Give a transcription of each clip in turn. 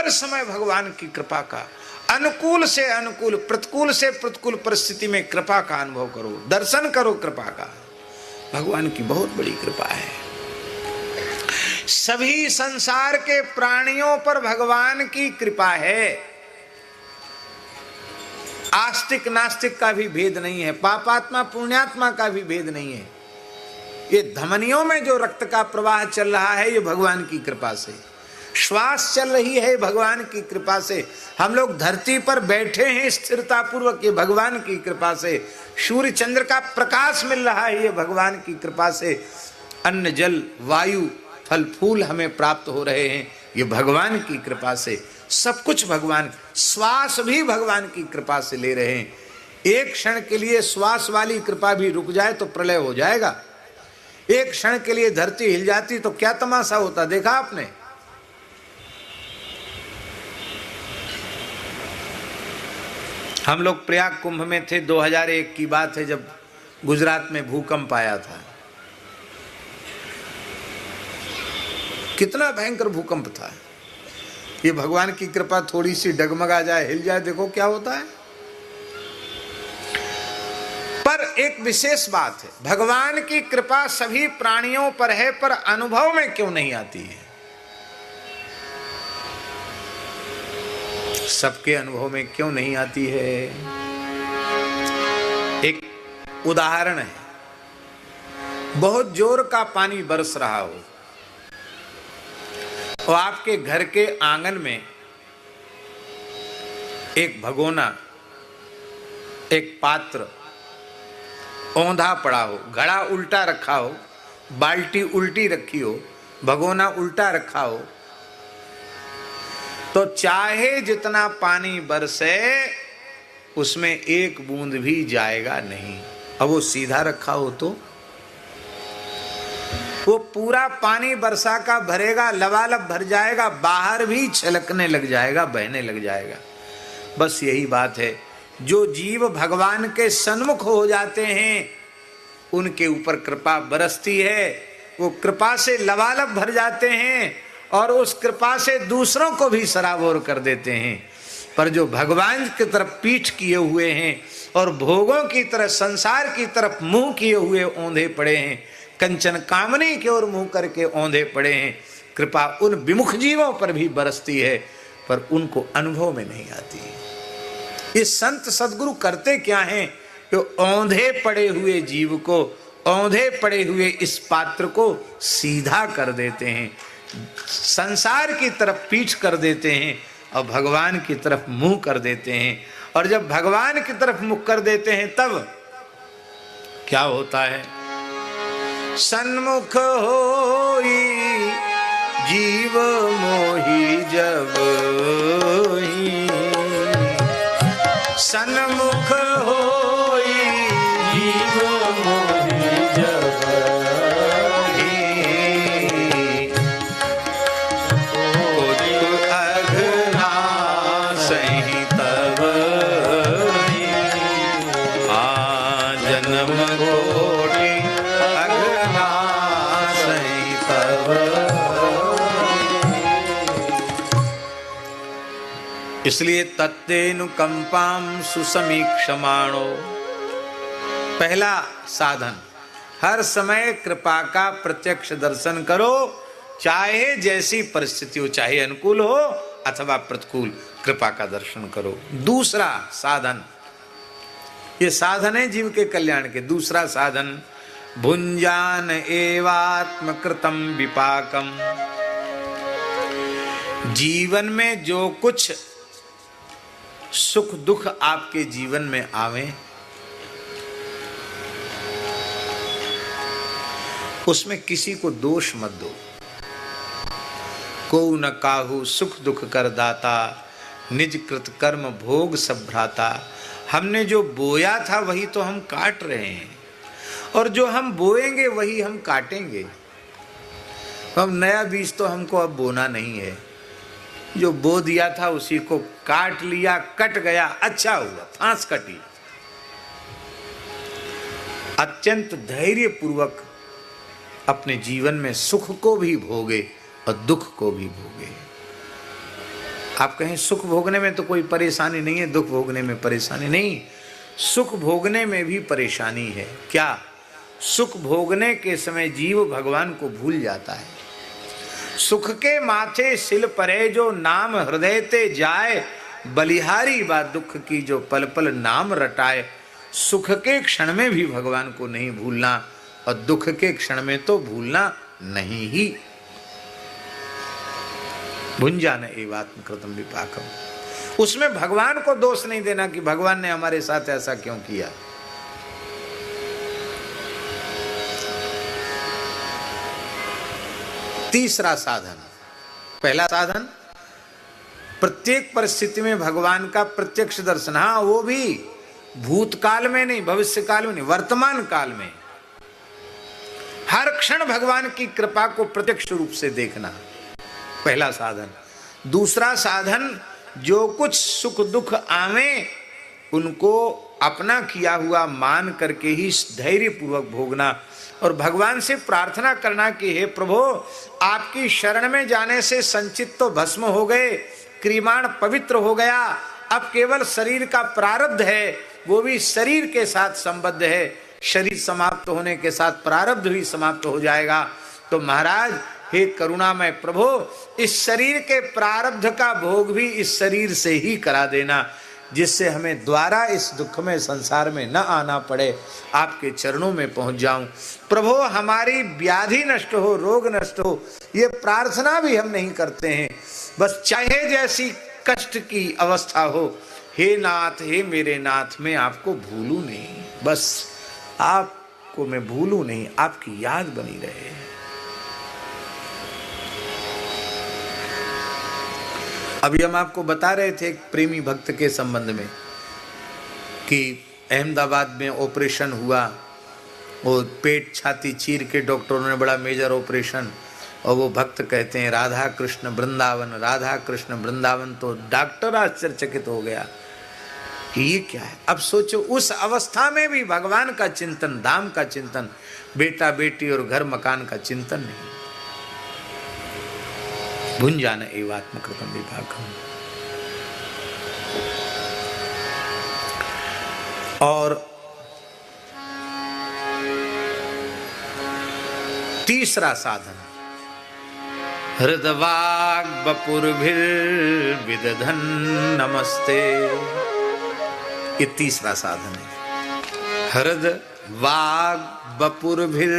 हर समय भगवान की कृपा का, अनुकूल से अनुकूल, प्रतिकूल से प्रतिकूल परिस्थिति में कृपा का अनुभव करो, दर्शन करो कृपा का। भगवान की बहुत बड़ी कृपा है। सभी संसार के प्राणियों पर भगवान की कृपा है। आस्तिक नास्तिक का भी भेद नहीं है, पापात्मा पुण्यात्मा का भी भेद नहीं है। ये धमनियों में जो रक्त का प्रवाह चल रहा है ये भगवान की कृपा से, श्वास चल रही है भगवान की कृपा से, हम लोग धरती पर बैठे हैं स्थिरता पूर्वक ये भगवान की कृपा से, सूर्य चंद्र का प्रकाश मिल रहा है ये भगवान की कृपा से, अन्न जल वायु फल फूल हमें प्राप्त हो रहे हैं ये भगवान की कृपा से। सब कुछ भगवान, श्वास भी भगवान की कृपा से ले रहे हैं। एक क्षण के लिए श्वास वाली कृपा भी रुक जाए तो प्रलय हो जाएगा। एक क्षण के लिए धरती हिल जाती तो क्या तमाशा होता, देखा आपने? हम लोग प्रयाग कुंभ में थे, 2001 की बात है, जब गुजरात में भूकंप आया था। कितना भयंकर भूकंप था। ये भगवान की कृपा, थोड़ी सी डगमगा जाए, हिल जाए, देखो क्या होता है। पर एक विशेष बात है, भगवान की कृपा सभी प्राणियों पर है, पर अनुभव में क्यों नहीं आती है? सबके अनुभव में क्यों नहीं आती है? एक उदाहरण है, बहुत जोर का पानी बरस रहा हो और आपके घर के आंगन में एक भगोना, एक पात्र औंधा पड़ा हो, घड़ा उल्टा रखा हो, बाल्टी उल्टी रखी हो, भगोना उल्टा रखा हो, तो चाहे जितना पानी बरसे उसमें एक बूंद भी जाएगा नहीं। अब वो सीधा रखा हो तो वो पूरा पानी बरसा का भरेगा, लबालब भर जाएगा, बाहर भी छलकने लग जाएगा, बहने लग जाएगा। बस यही बात है, जो जीव भगवान के सन्मुख हो जाते हैं उनके ऊपर कृपा बरसती है, वो कृपा से लबालब भर जाते हैं और उस कृपा से दूसरों को भी सराबोर कर देते हैं। पर जो भगवान की तरफ पीठ किए हुए हैं और भोगों की तरफ, संसार की तरफ मुंह किए हुए औंधे पड़े हैं, कंचन कामनी की ओर मुंह करके औंधे पड़े हैं, कृपा उन विमुख जीवों पर भी बरसती है, पर उनको अनुभव में नहीं आती। ये संत सद्गुरु करते क्या हैं? तो औंधे पड़े हुए जीव को, औंधे पड़े हुए इस पात्र को सीधा कर देते हैं, संसार की तरफ पीठ कर देते हैं और भगवान की तरफ मुंह कर देते हैं। और जब भगवान की तरफ मुख कर देते हैं तब क्या होता है? सन्मुख होई जीव मोही जब ही, सन्मुख होई जीव मोही जब ही, अघना सही तब ही, आ जन्म कोटि अघना सही तब। इसलिए तत्तेनुकंपाम सुसमीक्षमाणो, पहला साधन, हर समय कृपा का प्रत्यक्ष दर्शन करो, चाहे जैसी परिस्थिति हो, चाहे अनुकूल हो अथवा प्रतिकूल, कृपा का दर्शन करो। दूसरा साधन, ये साधन है जीव के कल्याण के। दूसरा साधन, भुंजान एवात्मकृतम विपाकम, जीवन में जो कुछ सुख दुख आपके जीवन में आवे उसमें किसी को दोष मत दो। को न काहू सुख दुख कर दाता, निज कृत कर्म भोग सब भ्राता। हमने जो बोया था वही तो हम काट रहे हैं, और जो हम बोएंगे वही हम काटेंगे। हम नया बीज तो हमको अब बोना नहीं है, जो बो दिया था उसी को काट लिया, कट गया, अच्छा हुआ, फांस कटी। अत्यंत धैर्य पूर्वक अपने जीवन में सुख को भी भोगे और दुख को भी भोगे। आप कहें सुख भोगने में तो कोई परेशानी नहीं है, दुख भोगने में परेशानी नहीं, सुख भोगने में भी परेशानी है। क्या? सुख भोगने के समय जीव भगवान को भूल जाता है। सुख के माथे सिल परे जो नाम हृदय ते जाए, बलिहारी बा दुख की जो पल पल नाम रटाए। सुख के क्षण में भी भगवान को नहीं भूलना और दुख के क्षण में तो भूलना नहीं ही। भुंजान एवात्म कृतम विपाकम, उसमें भगवान को दोष नहीं देना कि भगवान ने हमारे साथ ऐसा क्यों किया। तीसरा साधन, पहला साधन प्रत्येक परिस्थिति में भगवान का प्रत्यक्ष दर्शन। हाँ, वो भी भूतकाल में नहीं, भविष्य काल में नहीं, वर्तमान काल में हर क्षण भगवान की कृपा को प्रत्यक्ष रूप से देखना, पहला साधन। दूसरा साधन, जो कुछ सुख दुख आवे उनको अपना किया हुआ मान करके ही धैर्य पूर्वक भोगना और भगवान से प्रार्थना करना कि हे प्रभु, आपकी शरण में जाने से संचित तो भस्म हो गए, क्रिमाण पवित्र हो गया, अब केवल शरीर का प्रारब्ध है, वो भी शरीर के साथ संबद्ध है, शरीर समाप्त होने के साथ प्रारब्ध भी समाप्त हो जाएगा। तो महाराज, हे करुणामय प्रभु, इस शरीर के प्रारब्ध का भोग भी इस शरीर से ही करा देना, जिससे हमें द्वारा इस दुख में संसार में न आना पड़े, आपके चरणों में पहुंच जाऊं। प्रभु, हमारी व्याधि नष्ट हो, रोग नष्ट हो, ये प्रार्थना भी हम नहीं करते हैं, बस चाहे जैसी कष्ट की अवस्था हो, हे नाथ, हे मेरे नाथ, मैं आपको भूलूं नहीं, बस आपको मैं भूलूं नहीं, आपकी याद बनी रहे। अभी हम आपको बता रहे थे एक प्रेमी भक्त के संबंध में कि अहमदाबाद में ऑपरेशन हुआ, वो पेट छाती चीर के डॉक्टरों ने बड़ा मेजर ऑपरेशन, और वो भक्त कहते हैं राधा कृष्ण वृंदावन, राधा कृष्ण वृंदावन। तो डॉक्टर आश्चर्यचकित हो गया कि ये क्या है। अब सोचो, उस अवस्था में भी भगवान का चिंतन, धाम का चिंतन, बेटा बेटी और घर मकान का चिंतन नहीं। भुंजान एवात्म कृतम विपाकम। और तीसरा साधन, हृदवाग बपुरभिर विदधन नमस्ते, ये तीसरा साधन है। हृद वाग बपुरभिर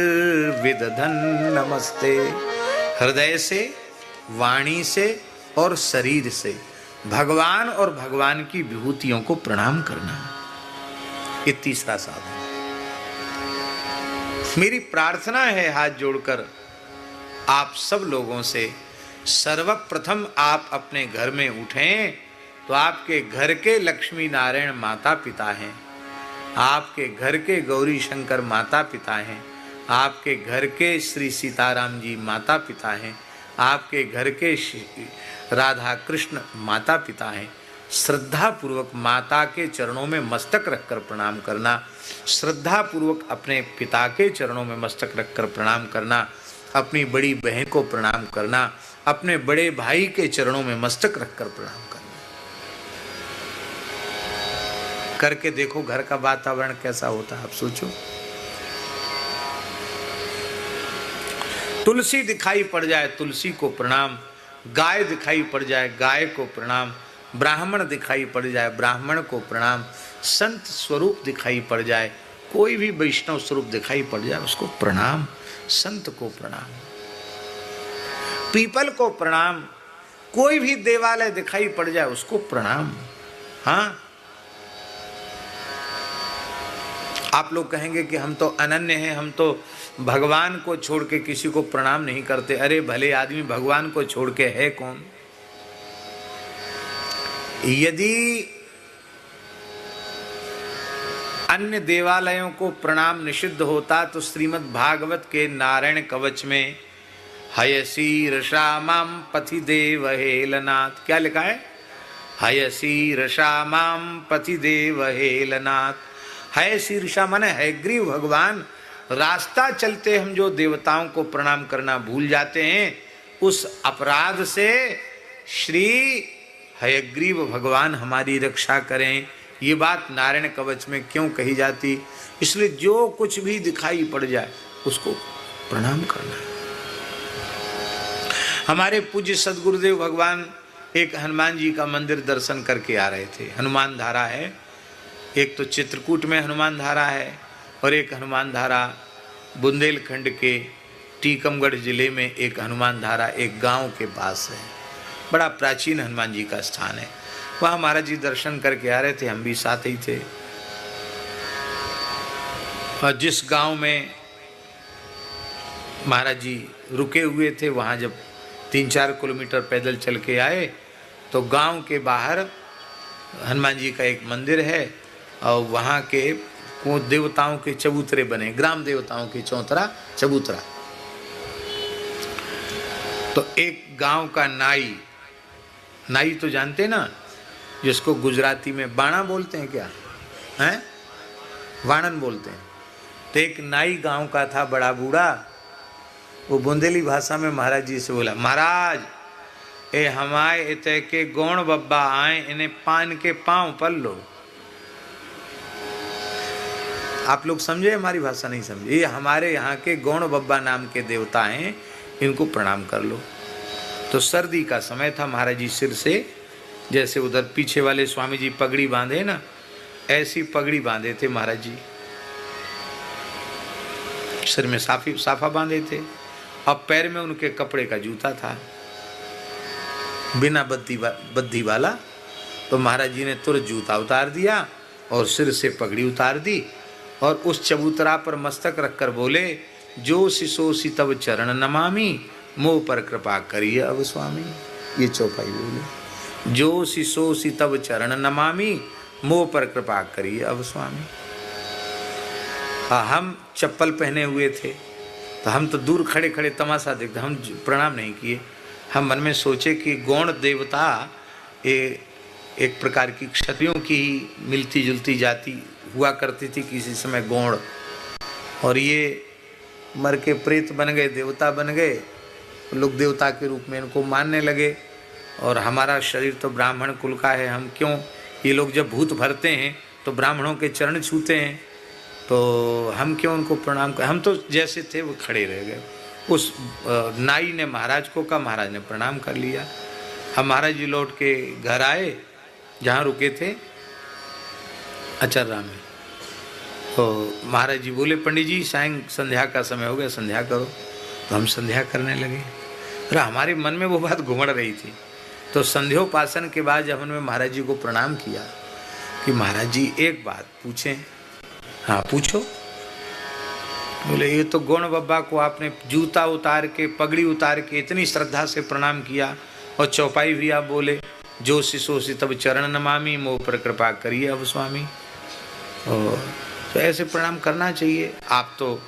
विदधन नमस्ते, हृदय से, वाणी से और शरीर से भगवान और भगवान की विभूतियों को प्रणाम करना, ये तीसरा साधन। मेरी प्रार्थना है हाथ जोड़कर आप सब लोगों से, सर्वप्रथम आप अपने घर में उठें तो आपके घर के लक्ष्मी नारायण माता पिता हैं, आपके घर के गौरी शंकर माता पिता हैं, आपके घर के श्री सीताराम जी माता पिता हैं, आपके घर के राधा कृष्ण माता पिता हैं। श्रद्धा पूर्वक माता के चरणों में मस्तक रखकर प्रणाम करना, श्रद्धा पूर्वक अपने पिता के चरणों में मस्तक रखकर प्रणाम करना, अपनी बड़ी बहन को प्रणाम करना, अपने बड़े भाई के चरणों में मस्तक रखकर प्रणाम करना। करके देखो घर का वातावरण कैसा होता है, आप सोचो। तुलसी दिखाई पड़ जाए, तुलसी को प्रणाम, गाय दिखाई पड़ जाए, गाय को प्रणाम, ब्राह्मण दिखाई पड़ जाए, ब्राह्मण को प्रणाम, संत स्वरूप दिखाई पड़ जाए, कोई भी वैष्णव स्वरूप दिखाई पड़ जाए, उसको प्रणाम, संत को प्रणाम, पीपल को प्रणाम, कोई भी देवालय दिखाई पड़ जाए उसको प्रणाम। हाँ, आप लोग कहेंगे कि हम तो अनन्य हैं, हम तो भगवान को छोड़ के किसी को प्रणाम नहीं करते। अरे भले आदमी, भगवान को छोड़ के है कौन? यदि अन्य देवालयों को प्रणाम निषिद्ध होता तो श्रीमद् भागवत के नारायण कवच में हयशीर्षा माम पथि देव हेलनाथ, क्या लिखा है? हयशीर्षा माम पथि देव हेलनाथ। है शीर्षा माने है ग्रीव भगवान, रास्ता चलते हम जो देवताओं को प्रणाम करना भूल जाते हैं, उस अपराध से श्री हयग्रीव भगवान हमारी रक्षा करें। ये बात नारायण कवच में क्यों कही जाती? इसलिए जो कुछ भी दिखाई पड़ जाए उसको प्रणाम करना है। हमारे पूज्य सदगुरुदेव भगवान एक हनुमान जी का मंदिर दर्शन करके आ रहे थे। हनुमान धारा है, एक तो चित्रकूट में हनुमान धारा है और एक हनुमान धारा बुंदेलखंड के टीकमगढ़ जिले में एक हनुमान धारा एक गांव के पास है। बड़ा प्राचीन हनुमान जी का स्थान है। वहाँ महाराज जी दर्शन करके आ रहे थे, हम भी साथ ही थे। और जिस गांव में महाराज जी रुके हुए थे, वहाँ जब 3-4 किलोमीटर पैदल चल के आए तो गांव के बाहर हनुमान जी का एक मंदिर है और वहाँ के देवताओं के चबूतरे बने, ग्राम देवताओं के चबूतरा। तो एक गांव का नाई तो जानते ना, जिसको गुजराती में बाणा बोलते हैं, क्या हैं, वाणन बोलते हैं। तो एक नाई गांव का था, बड़ा बूढ़ा। वो बुंदेली भाषा में महाराज जी से बोला, महाराज ए हमारे इतने के गौण बब्बा आए, इन्हें पान के पांव पर लो। आप लोग समझे, हमारी भाषा नहीं समझे। ये हमारे यहाँ के गौण बब्बा नाम के देवता हैं, इनको प्रणाम कर लो। तो सर्दी का समय था, महाराज जी सिर से जैसे उधर पीछे वाले स्वामी जी पगड़ी बांधे ना, ऐसी पगड़ी बांधे थे महाराज जी। सिर में साफा बांधे थे और पैर में उनके कपड़े का जूता था, बिना बद्दी वाला। तो महाराज जी ने तुरंत जूता उतार दिया और सिर से पगड़ी उतार दी और उस चबूतरा पर मस्तक रखकर बोले, जो सिसोसी तब चरण नमामि, मोह पर कृपा करिए अब स्वामी। ये चौपाई बोले, जो सिसोसी तब चरण नमामि, मोह पर कृपा करिए अब स्वामी। हम चप्पल पहने हुए थे तो हम तो दूर खड़े खड़े तमाशा देखते, हम प्रणाम नहीं किए। हम मन में सोचे कि गौण देवता एक प्रकार की क्षत्रियों की ही मिलती जुलती जाति हुआ करती थी किसी समय, गौण, और ये मर के प्रेत बन गए, देवता बन गए। लोग देवता के रूप में इनको मानने लगे और हमारा शरीर तो ब्राह्मण कुल का है, हम क्यों, ये लोग जब भूत भरते हैं तो ब्राह्मणों के चरण छूते हैं, तो हम क्यों उनको प्रणाम कर। हम तो जैसे थे वो खड़े रह गए। उस नाई ने महाराज को कहा, महाराज ने प्रणाम कर लिया। हम महाराज जी लौट के घर आए जहाँ रुके थे, अचर्रा में। तो महाराज जी बोले, पंडित जी सायं संध्या का समय हो गया, संध्या करो। तो हम संध्या करने लगे। अरे हमारे मन में वो बात घुमड़ रही थी। तो संध्योपासन के बाद जब हमने महाराज जी को प्रणाम किया कि महाराज जी एक बात पूछें। हाँ पूछो। बोले, ये तो गौण बब्बा को आपने जूता उतार के पगड़ी उतार के इतनी श्रद्धा से प्रणाम किया और चौपाई भी आप बोले, जो सिसोसी तब चरण नमामि, मोह पर कृपा करिए अब स्वामी। तो ऐसे प्रणाम करना चाहिए। आप तो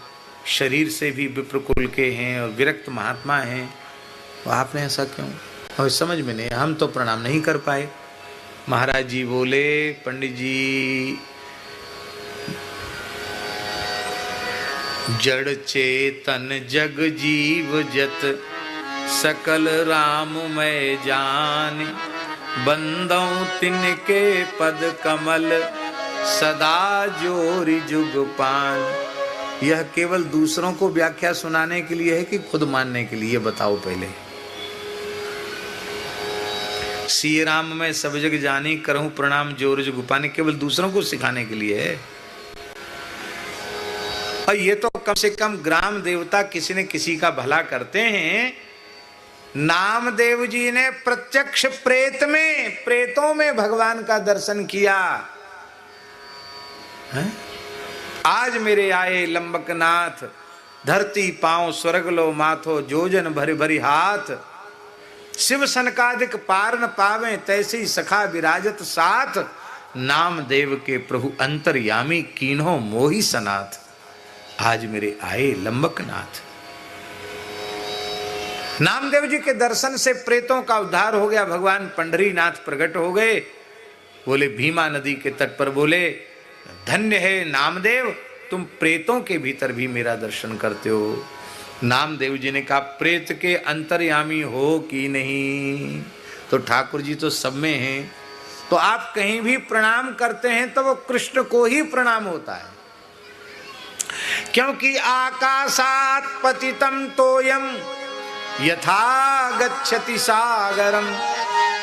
शरीर से भी विप्रकुल के हैं और विरक्त महात्मा हैं, तो आपने ऐसा क्यों, और समझ में नहीं, हम तो प्रणाम नहीं कर पाए। महाराज जी बोले, पंडित जी जड़ चेतन जग जीव जत सकल राम मैं जान, बंदों तिनके पद कमल सदा जोरि जुग पान। यह केवल दूसरों को व्याख्या सुनाने के लिए है कि खुद मानने के लिए, बताओ पहले। सिय राम मैं सब जग जानी, करहूं प्रणाम जोर जुग पानी, केवल दूसरों को सिखाने के लिए है। और ये तो कम से कम ग्राम देवता किसी न किसी का भला करते हैं। नामदेव जी ने प्रत्यक्ष प्रेतों में भगवान का दर्शन किया है? आज मेरे आए लंबकनाथ, धरती पांव स्वर्ग लो माथो, जोजन भरी भरी हाथ, शिव सनकादिक पार न पावे, तैसी सखा विराजत साथ, नामदेव के प्रभु अंतर्यामी, कीन्हो मोही सनाथ। आज मेरे आए लंबकनाथ। नामदेव जी के दर्शन से प्रेतों का उद्धार हो गया। भगवान पंढरीनाथ प्रकट हो गए। बोले भीमा नदी के तट पर, बोले धन्य है नामदेव, तुम प्रेतों के भीतर भी मेरा दर्शन करते हो। नामदेव जी ने कहा, प्रेत के अंतर्यामी हो कि नहीं? तो ठाकुर जी तो सब में हैं। तो आप कहीं भी प्रणाम करते हैं तो वो कृष्ण को ही प्रणाम होता है, क्योंकि आकाशात पतितम तोयम यथा गच्छति सागरम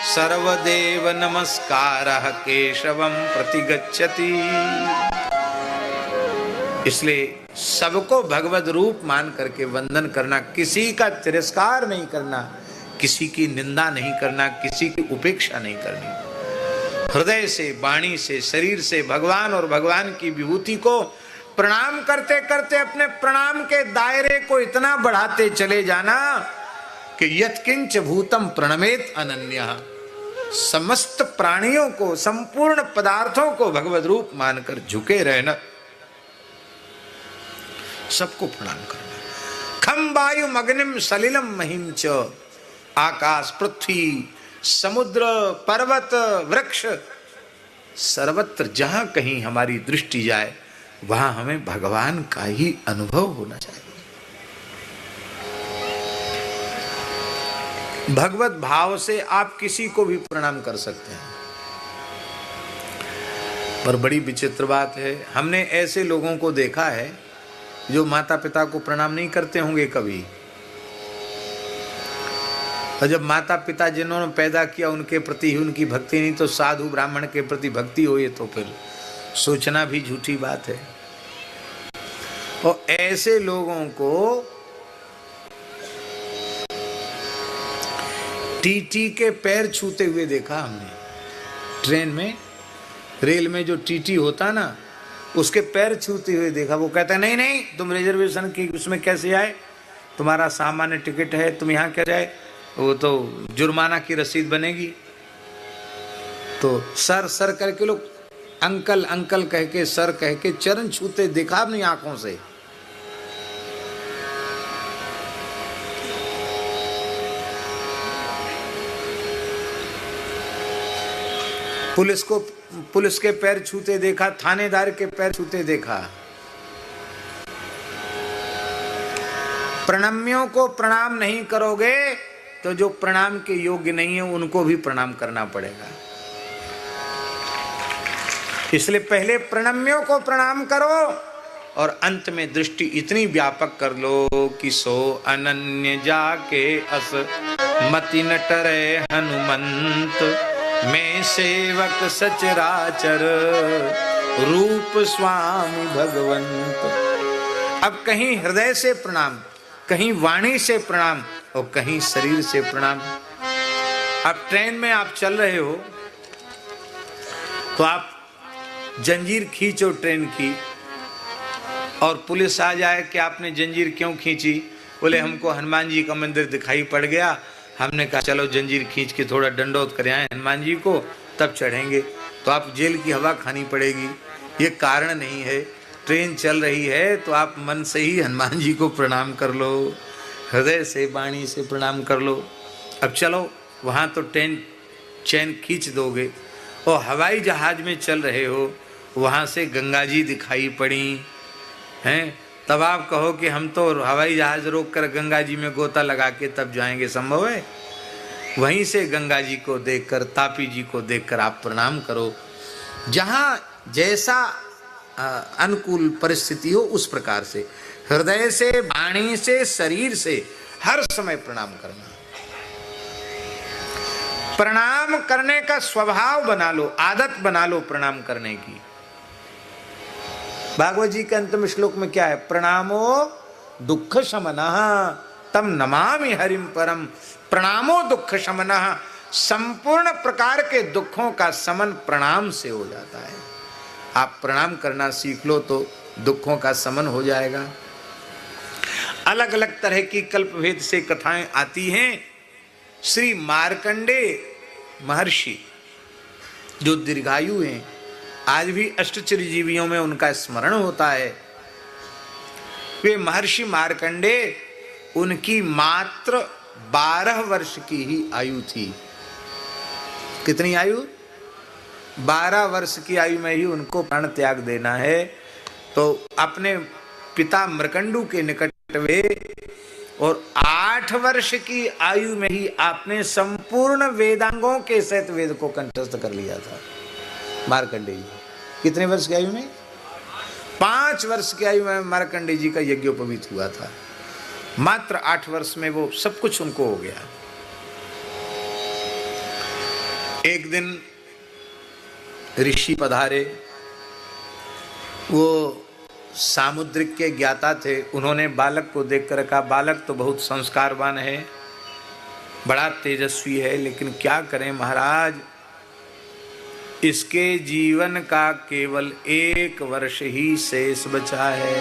सर्वदेव नमस्कारः केशवम प्रतिगच्छति। इसलिए सबको भगवद रूप मान करके वंदन करना, किसी का तिरस्कार नहीं करना, किसी की निंदा नहीं करना, किसी की उपेक्षा नहीं करनी। हृदय से, वाणी से, शरीर से भगवान और भगवान की विभूति को प्रणाम करते करते अपने प्रणाम के दायरे को इतना बढ़ाते चले जाना कि यत्किंच भूतम प्रणमेत अनन्यः। समस्त प्राणियों को, संपूर्ण पदार्थों को भगवद रूप मानकर झुके रहना, सबको प्रणाम करना। खम वायु अग्निम सलिलम महिम च, आकाश, पृथ्वी, समुद्र, पर्वत, वृक्ष, सर्वत्र जहां कहीं हमारी दृष्टि जाए वहां हमें भगवान का ही अनुभव होना चाहिए। भगवत भाव से आप किसी को भी प्रणाम कर सकते हैं। पर बड़ी विचित्र बात है, हमने ऐसे लोगों को देखा है जो माता पिता को प्रणाम नहीं करते होंगे कभी, और जब माता पिता जिन्होंने पैदा किया उनके प्रति ही उनकी भक्ति नहीं, तो साधु ब्राह्मण के प्रति भक्ति हो, ये तो फिर सोचना भी झूठी बात है। और ऐसे लोगों को टीटी के पैर छूते हुए देखा हमने। ट्रेन में, रेल में जो टीटी होता ना, उसके पैर छूते हुए देखा। वो कहता नहीं नहीं, तुम रिजर्वेशन की उसमें कैसे आए, तुम्हारा सामान्य टिकट है, तुम यहाँ कैसे आए, वो तो जुर्माना की रसीद बनेगी। तो सर सर करके लोग अंकल अंकल कह के, सर कह के चरण छूते देखा अपनी आंखों से। पुलिस के पैर छूते देखा, थानेदार के पैर छूते देखा। प्रणम्यों को प्रणाम नहीं करोगे तो जो प्रणाम के योग्य नहीं है उनको भी प्रणाम करना पड़ेगा। इसलिए पहले प्रणम्यों को प्रणाम करो और अंत में दृष्टि इतनी व्यापक कर लो कि सो अनन्य जाके अस मति न टरे हनुमंत, मैं सेवक सचराचर रूप स्वामी भगवंत। अब कहीं हृदय से प्रणाम, कहीं वाणी से प्रणाम और कहीं शरीर से प्रणाम। अब ट्रेन में आप चल रहे हो तो आप जंजीर खींचो ट्रेन की, और पुलिस आ जाए कि आपने जंजीर क्यों खींची, बोले हमको हनुमान जी का मंदिर दिखाई पड़ गया, हमने कहा चलो जंजीर खींच के थोड़ा दंडोत कर आए हनुमान जी को, तब चढ़ेंगे। तो आप जेल की हवा खानी पड़ेगी। ये कारण नहीं है। ट्रेन चल रही है तो आप मन से ही हनुमान जी को प्रणाम कर लो, हृदय से, वाणी से प्रणाम कर लो। अब चलो वहाँ तो ट्रेन चैन खींच दोगे, और हवाई जहाज में चल रहे हो, वहाँ से गंगा जी दिखाई पड़ी हैं, तब आप कहो कि हम तो हवाई जहाज रोक कर गंगा जी में गोता लगा के तब जाएंगे, संभव है? वहीं से गंगा जी को देखकर, तापी जी को देखकर आप प्रणाम करो। जहाँ जैसा अनुकूल परिस्थिति हो उस प्रकार से, हृदय से, वाणी से, शरीर से हर समय प्रणाम करना। प्रणाम करने का स्वभाव बना लो, आदत बना लो प्रणाम करने की। भागवत जी के अंतिम श्लोक में क्या है? प्रणामो दुख शमनः तम नमामि हरिम परम। प्रणामो दुख शमनः, संपूर्ण प्रकार के दुखों का समन प्रणाम से हो जाता है। आप प्रणाम करना सीख लो तो दुखों का समन हो जाएगा। अलग अलग तरह की कल्पभेद से कथाएं आती हैं। श्री मार्कंडेय महर्षि जो दीर्घायु हैं, आज भी अष्टचिरजीवियों में उनका स्मरण होता है। वे महर्षि मार्कंडेय, उनकी मात्र 12 वर्ष की ही आयु थी। कितनी आयु? 12 वर्ष की आयु में ही उनको प्राण त्याग देना है। तो अपने पिता मृकंडू के निकट वे और 8 वर्ष की आयु में ही आपने संपूर्ण वेदांगों के सहित वेद को कंठस्थ कर लिया था मार्कंडेय जी। कितने वर्ष की आयु में? 5 वर्ष की आयु में मार्कंडेय जी का यज्ञोपवीत हुआ था। मात्र 8 वर्ष में वो सब कुछ उनको हो गया। एक दिन ऋषि पधारे, वो सामुद्रिक के ज्ञाता थे। उन्होंने बालक को देखकर कहा, बालक तो बहुत संस्कारवान है, बड़ा तेजस्वी है, लेकिन क्या करें महाराज, इसके जीवन का केवल 1 वर्ष ही शेष बचा है।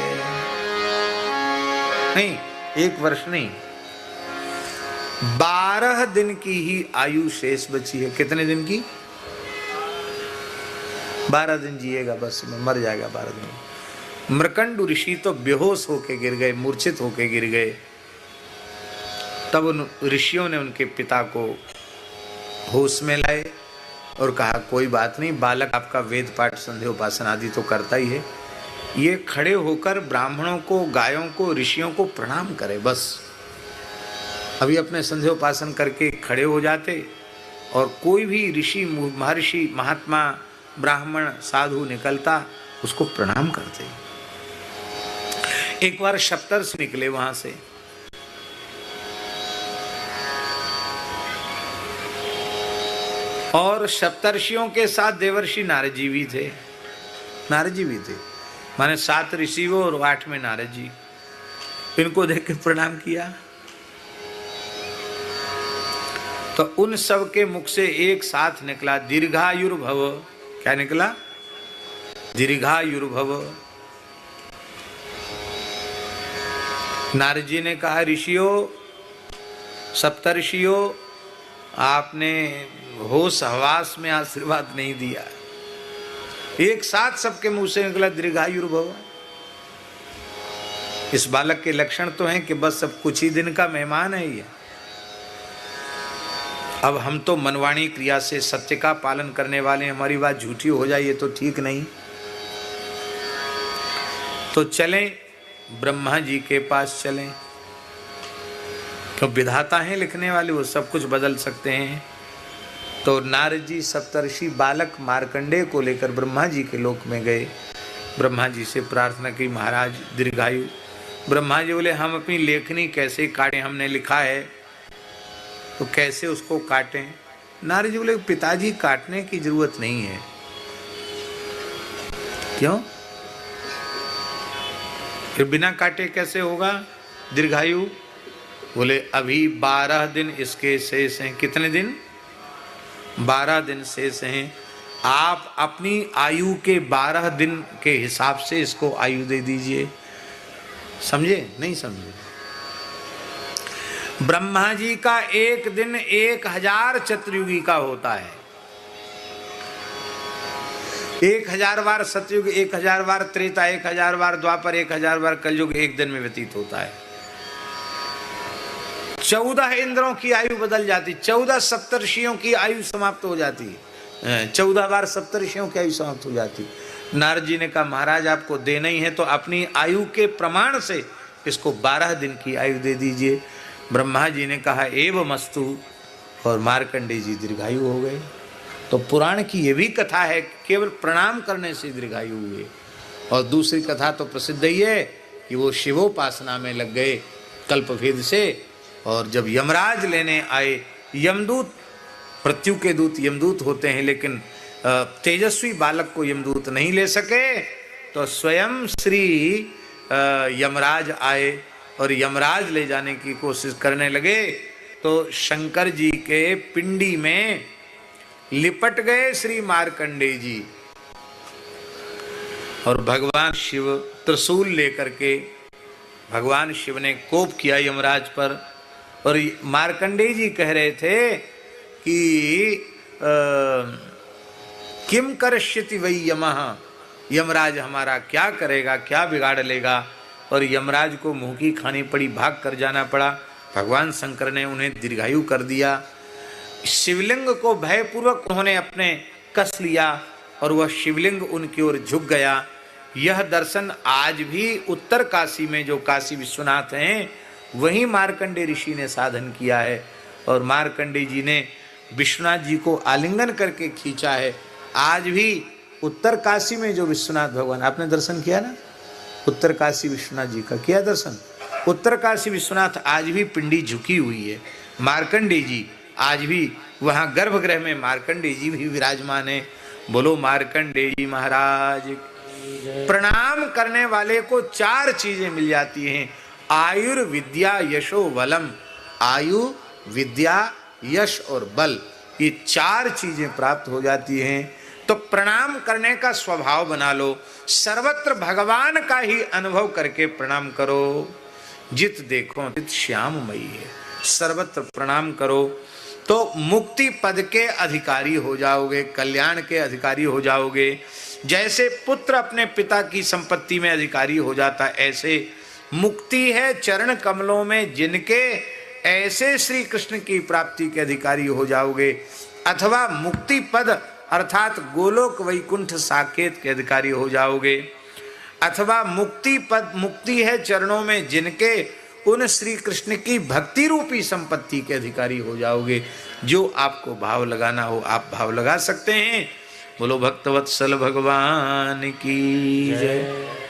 नहीं, 1 वर्ष नहीं, 12 दिन की ही आयु शेष बची है। कितने दिन की? 12 दिन जिएगा, बस मर जाएगा 12 दिन। मृकंडु ऋषि तो बेहोश होके गिर गए, मूर्छित होके गिर गए। तब उन ऋषियों ने उनके पिता को होश में लाए और कहा, कोई बात नहीं, बालक आपका वेद पाठ संध्या उपासना आदि तो करता ही है, ये खड़े होकर ब्राह्मणों को, गायों को, ऋषियों को प्रणाम करे। बस अभी अपने संध्या उपासन करके खड़े हो जाते और कोई भी ऋषि, महर्षि, महात्मा, ब्राह्मण, साधु निकलता, उसको प्रणाम करते। एक बार सप्तर्षि निकले वहां से, और सप्तर्षियों के साथ देवर्षि नारद जी भी थे। नारद जी भी थे, माने 7 ऋषि वो और 8 में नारद जी। इनको देख के प्रणाम किया तो उन सब के मुख से एक साथ निकला, दीर्घायुर्भव। क्या निकला? दीर्घायुर्भव। नारद जी ने कहा, ऋषियों, सप्तर्षियों, आपने होश हवास में आशीर्वाद नहीं दिया। एक साथ सबके मुंह से निकला दीर्घायुर्भव। इस बालक के लक्षण तो हैं कि बस अब कुछ ही दिन का मेहमान है ये। अब हम तो मनवाणी क्रिया से सत्य का पालन करने वाले, हमारी बात झूठी हो जाए ये तो ठीक नहीं। तो चलें ब्रह्मा जी के पास चलें, क्यों विधाता हैं लिखने वाले, वो सब कुछ बदल सकते हैं। तो नारद जी सप्तर्षि बालक मार्कंडेय को लेकर ब्रह्मा जी के लोक में गए। ब्रह्मा जी से प्रार्थना की, महाराज दीर्घायु। ब्रह्मा जी बोले, हम अपनी लेखनी कैसे काटें, हमने लिखा है तो कैसे उसको काटें? नारद जी बोले, पिताजी काटने की जरूरत नहीं है। क्यों? फिर बिना काटे कैसे होगा दीर्घायु? बोले, अभी 12 दिन इसके शेष हैं। कितने दिन? 12 दिन शेष हैं। आप अपनी आयु के 12 दिन के हिसाब से इसको आयु दे दीजिए। समझे? नहीं समझे? ब्रह्मा जी का एक दिन 1000 चतुर्युगी का होता है। 1000 बार सतयुग, 1000 बार त्रेता, 1000 बार द्वापर, 1000 बार कलयुग एक दिन में व्यतीत होता है। 14 इंद्रों की आयु बदल जाती, 14 सप्तर्षियों की आयु समाप्त हो जाती, 14 बार सप्तर्षियों की आयु समाप्त हो जाती। नारद जी ने कहा, महाराज आपको देना ही है तो अपनी आयु के प्रमाण से इसको 12 दिन की आयु दे दीजिए। ब्रह्मा जी ने कहा, एवमस्तु, और मार्कंडेय जी दीर्घायु हो गए। तो पुराण की ये भी कथा है, केवल प्रणाम करने से दीर्घायु हुए। और दूसरी कथा तो प्रसिद्ध ही है कि वो शिवोपासना में लग गए कल्पभेद से, और जब यमराज लेने आए, यमदूत, मृत्यु के दूत यमदूत होते हैं, लेकिन तेजस्वी बालक को यमदूत नहीं ले सके, तो स्वयं श्री यमराज आए और यमराज ले जाने की कोशिश करने लगे। तो शंकर जी के पिंडी में लिपट गए श्री मार्कंडेय जी, और भगवान शिव त्रिशूल लेकर के, भगवान शिव ने कोप किया यमराज पर। और मार्कंडेय जी कह रहे थे कि किम करश्यति वै यमः, यमराज हमारा क्या करेगा, क्या बिगाड़ लेगा। और यमराज को मुंह की खानी पड़ी, भाग कर जाना पड़ा। भगवान शंकर ने उन्हें दीर्घायु कर दिया। शिवलिंग को भयपूर्वक उन्होंने अपने कस लिया और वह शिवलिंग उनकी ओर झुक गया। यह दर्शन आज भी उत्तर काशी में जो काशी विश्वनाथ हैं वही मार्कंडे ऋषि ने साधन किया है और मार्कंडे जी ने विश्वनाथ जी को आलिंगन करके खींचा है। आज भी उत्तर काशी में जो विश्वनाथ भगवान, आपने दर्शन किया ना उत्तर काशी विश्वनाथ जी का, किया दर्शन? उत्तर काशी विश्वनाथ आज भी पिंडी झुकी हुई है। मार्कंडे जी आज भी वहाँ गर्भगृह में मार्कंडे जी भी विराजमान है। बोलो मार्कंडे जी महाराज। प्रणाम करने वाले को 4 चीजें मिल जाती हैं, आयुर्विद्या यशो बलम। आयु, विद्या, यश और बल, ये 4 चीजें प्राप्त हो जाती हैं। तो प्रणाम करने का स्वभाव बना लो, सर्वत्र भगवान का ही अनुभव करके प्रणाम करो। जित देखो तित श्याममयी है, सर्वत्र प्रणाम करो तो मुक्ति पद के अधिकारी हो जाओगे, कल्याण के अधिकारी हो जाओगे। जैसे पुत्र अपने पिता की संपत्ति में अधिकारी हो जाता, ऐसे मुक्ति है चरण कमलों में जिनके, ऐसे श्री कृष्ण की प्राप्ति के अधिकारी हो जाओगे। अथवा मुक्ति पद अर्थात गोलोक वैकुंठ साकेत के अधिकारी हो जाओगे। अथवा मुक्ति पद, मुक्ति है चरणों में जिनके, उन श्री कृष्ण की भक्ति रूपी संपत्ति के अधिकारी हो जाओगे। जो आपको भाव लगाना हो आप भाव लगा सकते हैं। बोलो भक्तवत्सल भगवान की जय।